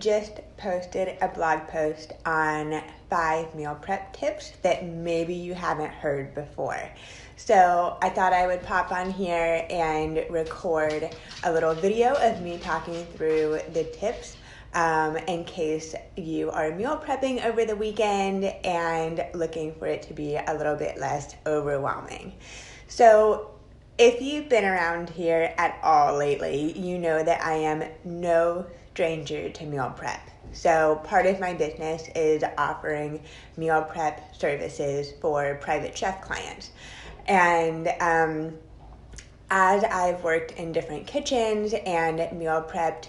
just posted a blog post on 5 meal prep tips that maybe you haven't heard before. So I thought I would pop on here and record a little video of me talking through the tips in case you are meal prepping over the weekend and looking for it to be a little bit less overwhelming. So if you've been around here at all lately, you know that I am no stranger to meal prep. So part of my business is offering meal prep services for private chef clients. And as I've worked in different kitchens and meal prepped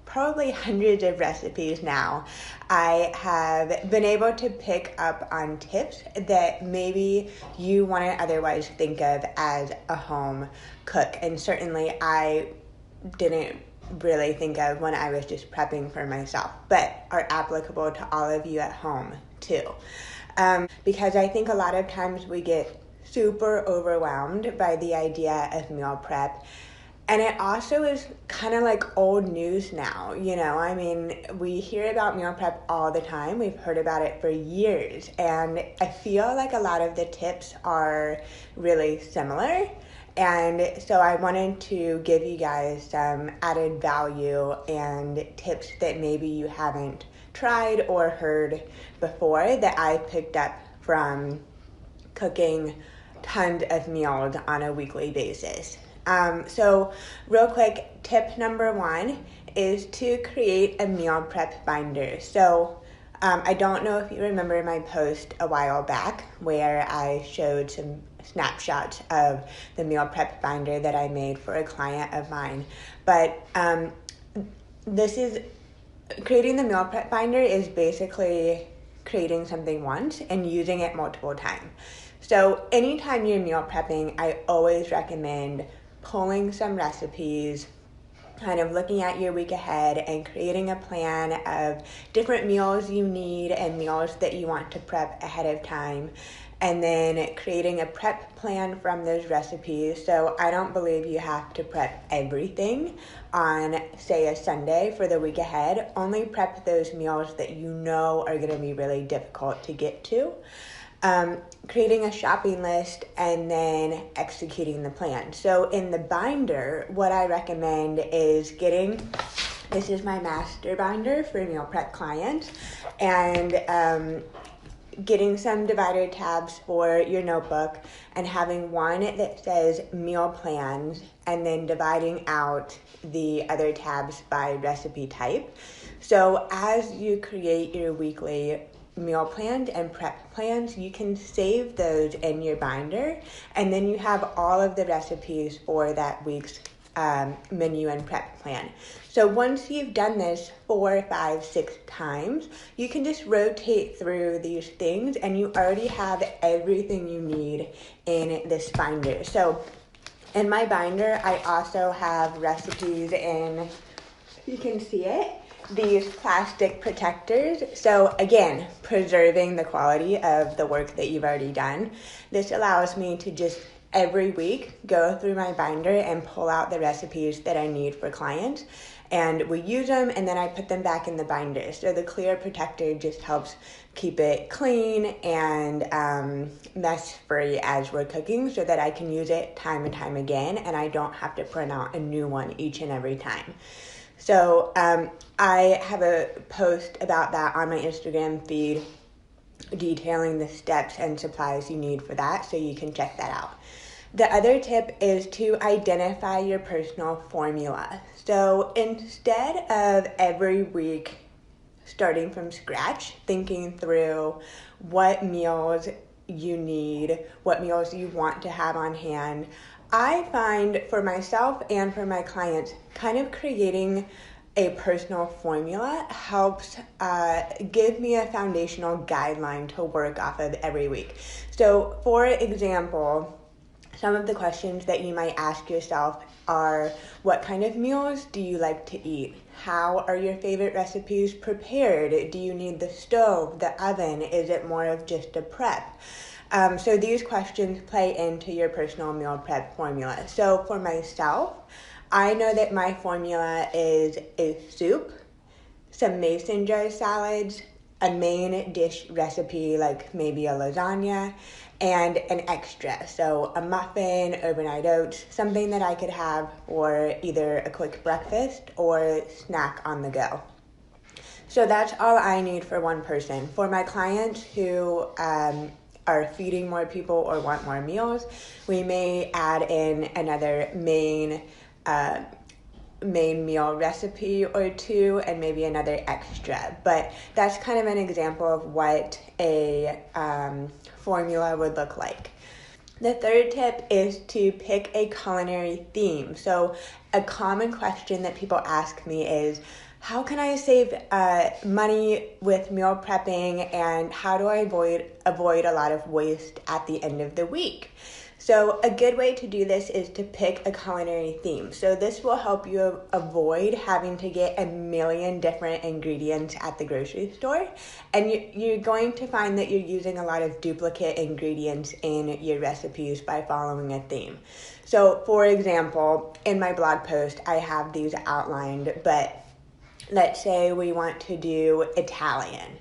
probably hundreds of recipes now, I have been able to pick up on tips that maybe you wouldn't otherwise think of as a home cook. And certainly I didn't really think of when I was just prepping for myself, but are applicable to all of you at home too. Because I think a lot of times we get super overwhelmed by the idea of meal prep. And it also is kind of like old news now, you know, I mean, we hear about meal prep all the time. We've heard about it for years. And I feel like a lot of the tips are really similar. And so I wanted to give you guys some added value and tips that maybe you haven't tried or heard before that I picked up from cooking tons of meals on a weekly basis. So real quick, tip number 1 is to create a meal prep binder. So I don't know if you remember my post a while back where I showed some snapshots of the meal prep binder that I made for a client of mine. But this is creating the meal prep binder is basically creating something once and using it multiple times. So anytime you're meal prepping, I always recommend pulling some recipes, kind of looking at your week ahead and creating a plan of different meals you need and meals that you want to prep ahead of time, and then creating a prep plan from those recipes. So I don't believe you have to prep everything on, say, a Sunday for the week ahead. Only prep those meals that you know are going to be really difficult to get to. Creating a shopping list, and then executing the plan. So in the binder, what I recommend is this is my master binder for meal prep clients, and getting some divider tabs for your notebook and having one that says meal plans and then dividing out the other tabs by recipe type. So as you create your weekly meal plans and prep plans, you can save those in your binder, and then you have all of the recipes for that week's menu and prep plan. So once you've done this 4, 5, 6 times, you can just rotate through these things and you already have everything you need in this binder. So in my binder, I also have recipes in, you can see it, these plastic protectors. So again, preserving the quality of the work that you've already done. This allows me to just every week go through my binder and pull out the recipes that I need for clients, and we use them and then I put them back in the binder. So the clear protector just helps keep it clean and mess free as we're cooking, so that I can use it time and time again and I don't have to print out a new one each and every time. So I have a post about that on my Instagram feed detailing the steps and supplies you need for that, so you can check that out. The other tip is to identify your personal formula. So instead of every week starting from scratch, thinking through what meals you need, what meals you want to have on hand, I find for myself and for my clients, kind of creating a personal formula helps give me a foundational guideline to work off of every week. So for example, some of the questions that you might ask yourself are, what kind of meals do you like to eat? How are your favorite recipes prepared? Do you need the stove, the oven? Is it more of just a prep? So these questions play into your personal meal prep formula. So for myself, I know that my formula is a soup, some mason jar salads, a main dish recipe like maybe a lasagna, and an extra. So a muffin, overnight oats, something that I could have for either a quick breakfast or snack on the go. So that's all I need for one person. For my clients who are feeding more people or want more meals, we may add in another main meal recipe or two and maybe another extra. But that's kind of an example of what a formula would look like. The third tip is to pick a culinary theme. So a common question that people ask me is, how can I save money with meal prepping, and how do I avoid a lot of waste at the end of the week? So a good way to do this is to pick a culinary theme. So this will help you avoid having to get a million different ingredients at the grocery store. And you're going to find that you're using a lot of duplicate ingredients in your recipes by following a theme. So for example, in my blog post, I have these outlined, but let's say we want to do Italian.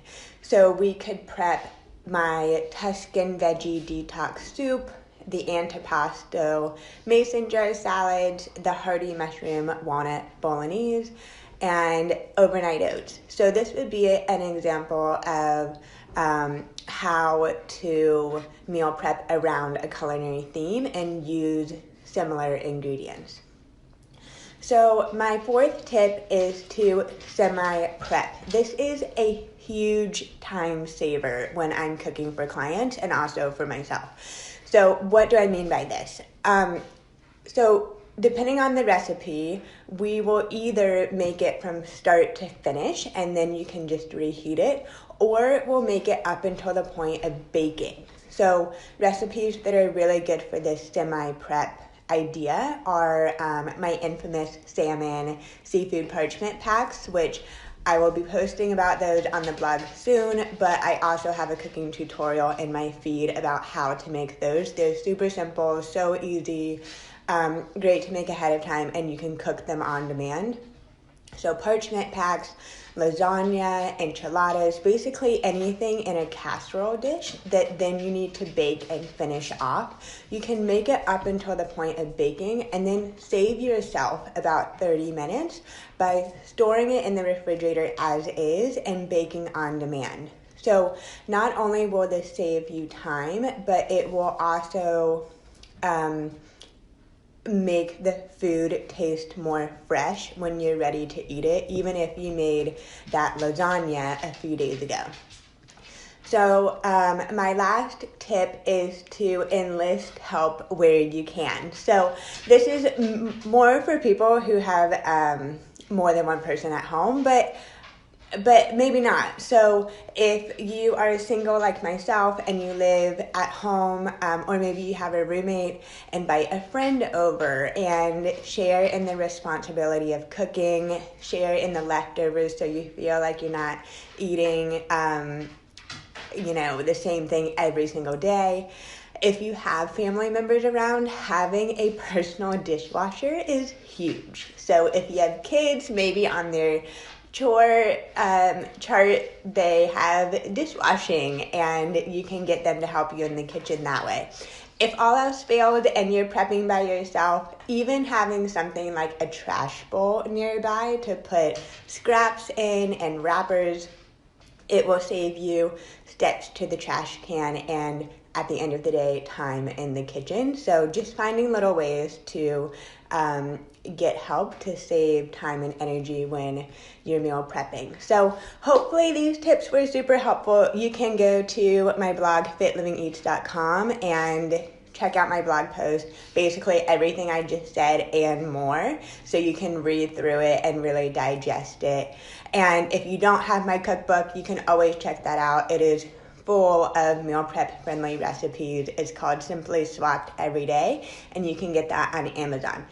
So we could prep my Tuscan veggie detox soup, the antipasto mason jar salads, the hearty mushroom walnut bolognese, and overnight oats. So this would be an example of how to meal prep around a culinary theme and use similar ingredients. So my fourth tip is to SemiPrep. This is a huge time saver when I'm cooking for clients and also for myself. So what do I mean by this? So depending on the recipe, we will either make it from start to finish and then you can just reheat it, or we'll make it up until the point of baking. So recipes that are really good for this semi-prep idea are my infamous salmon seafood parchment packs, which I will be posting about those on the blog soon, but I also have a cooking tutorial in my feed about how to make those. They're super simple, so easy, great to make ahead of time, and you can cook them on demand. So parchment packs, lasagna, enchiladas, basically anything in a casserole dish that then you need to bake and finish off. You can make it up until the point of baking and then save yourself about 30 minutes by storing it in the refrigerator as is and baking on demand. So not only will this save you time, but it will also make the food taste more fresh when you're ready to eat it, even if you made that lasagna a few days ago. So my last tip is to enlist help where you can. So this is more for people who have more than one person at home, but maybe not. So if you are single like myself and you live at home, or maybe you have a roommate, invite a friend over and share in the responsibility of cooking, share in the leftovers so you feel like you're not eating, the same thing every single day. If you have family members around, having a personal dishwasher is huge. So if you have kids, maybe on their chore chart they have dishwashing, and you can get them to help you in the kitchen that way. If all else failed and you're prepping by yourself, even having something like a trash bowl nearby to put scraps in and wrappers, it will save you steps to the trash can and at the end of the day, time in the kitchen. So just finding little ways to get help to save time and energy when you're meal prepping. So hopefully these tips were super helpful. You can go to my blog, fitlivingeats.com, and check out my blog post, basically everything I just said and more, so you can read through it and really digest it. And if you don't have my cookbook, you can always check that out. It is full of meal prep friendly recipes. It's called Simply Swapped Every Day, and you can get that on Amazon.